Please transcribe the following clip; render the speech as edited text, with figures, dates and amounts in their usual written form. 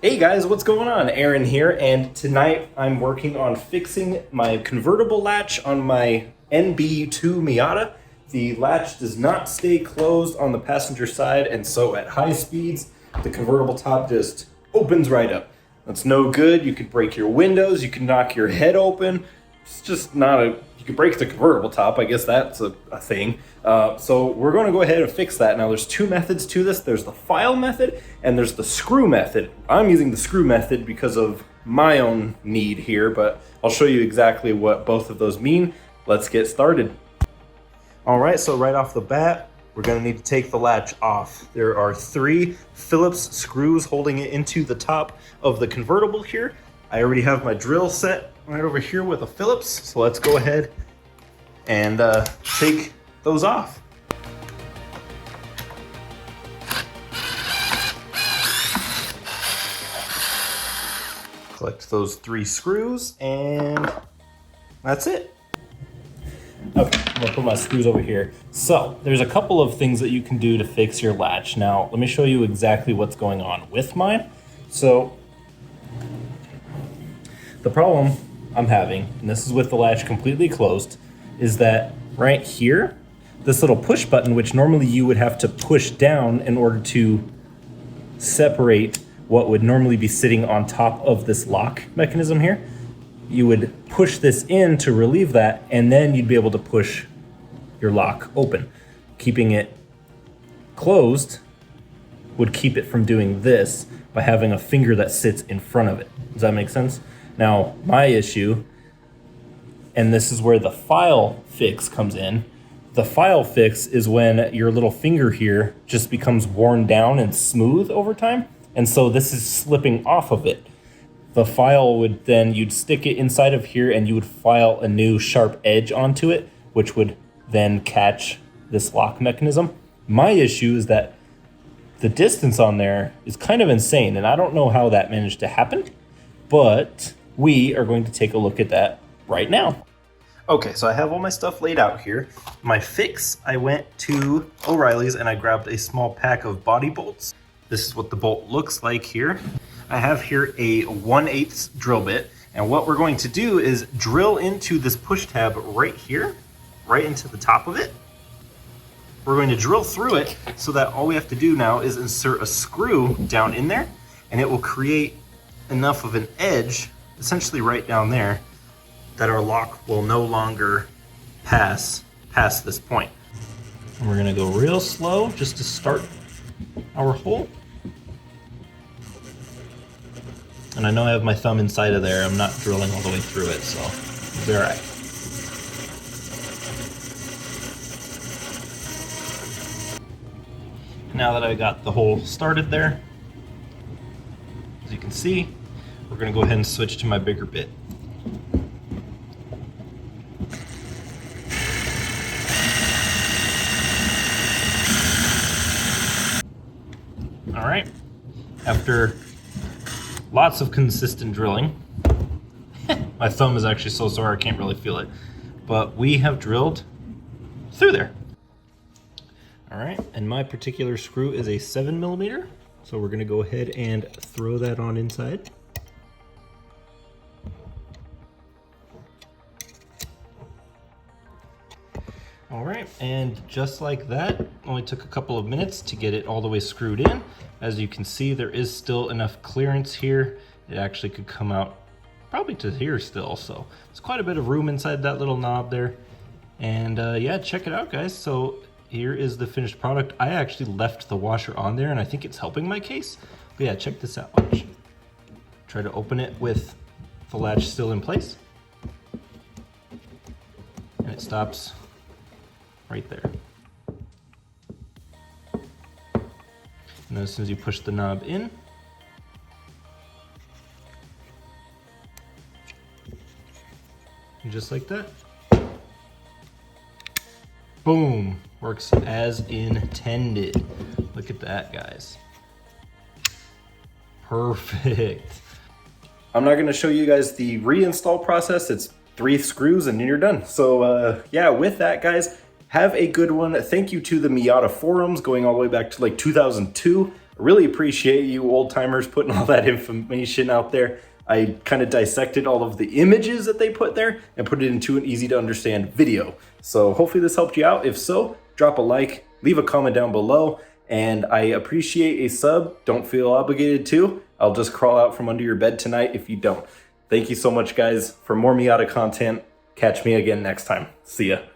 Hey guys, what's going on? Aaron here, and tonight I'm working on fixing my convertible latch on my NB2 Miata. The latch does not stay closed on the passenger side, and so at high speeds, the convertible top just opens right up. That's no good. You could break your windows, you could knock your head open. It's just not a... You could break the convertible top, I guess that's a thing. So we're going to go ahead and fix that. Now there's two methods to this. There's the file method and there's the screw method. I'm using the screw method because of my own need here, but I'll show you exactly what both of those mean. Let's get started. All right, so right off the bat, we're going to need to take the latch off. There are 3 Phillips screws holding it into the top of the convertible here. I already have my drill set right over here with a Phillips, so let's go ahead and take those off. Collect those 3 screws, and that's it. Okay, I'm gonna put my screws over here. So there's a couple of things that you can do to fix your latch. Now, let me show you exactly what's going on with mine. So the problem I'm having, and this is with the latch completely closed, is that right here, this little push button, which normally you would have to push down in order to separate what would normally be sitting on top of this lock mechanism here, you would push this in to relieve that, and then you'd be able to push your lock open. Keeping it closed would keep it from doing this by having a finger that sits in front of it. Does that make sense? Now, my issue, and this is where the file fix comes in, the file fix is when your little finger here just becomes worn down and smooth over time, and so this is slipping off of it. The file would then, you'd stick it inside of here and you would file a new sharp edge onto it, which would then catch this lock mechanism. My issue is that the distance on there is kind of insane, and I don't know how that managed to happen, but we are going to take a look at that right now. Okay, so I have all my stuff laid out here. My fix, I went to O'Reilly's and I grabbed a small pack of body bolts. This is what the bolt looks like here. I have here a 1/8 drill bit, and what we're going to do is drill into this push tab right here, right into the top of it. We're going to drill through it so that all we have to do now is insert a screw down in there, and it will create enough of an edge, essentially right down there, that our lock will no longer pass past this point. And we're gonna go real slow just to start our hole. And I know I have my thumb inside of there. I'm not drilling all the way through it, so it'll be all right. Now that I got the hole started there, as you can see, we're gonna go ahead and switch to my bigger bit. All right, after lots of consistent drilling, my thumb is actually so sore I can't really feel it, but we have drilled through there. All right, and my particular screw is a 7mm, so we're gonna go ahead and throw that on inside. All right, and just like that, only took a couple of minutes to get it all the way screwed in. As you can see, there is still enough clearance here. It actually could come out probably to here still, so there's quite a bit of room inside that little knob there. And yeah, check it out, guys. So here is the finished product. I actually left the washer on there, and I think it's helping my case. But yeah, check this out. Watch. Try to open it with the latch still in place, and it stops right there. And then as soon as you push the knob in, and just like that, boom, works as intended. Look at that, guys. Perfect. I'm not gonna show you guys the reinstall process. It's 3 screws and then you're done. So yeah, with that, guys, have a good one. Thank you to the Miata forums going all the way back to like 2002. really appreciate you old timers putting all that information out there. I kind of dissected all of the images that they put there and put it into an easy to understand video. So hopefully this helped you out. If so, drop a like, leave a comment down below, and I appreciate a sub. Don't feel obligated to. I'll just crawl out from under your bed tonight if you don't. Thank you so much, guys. For more Miata content, catch me again next time. See ya.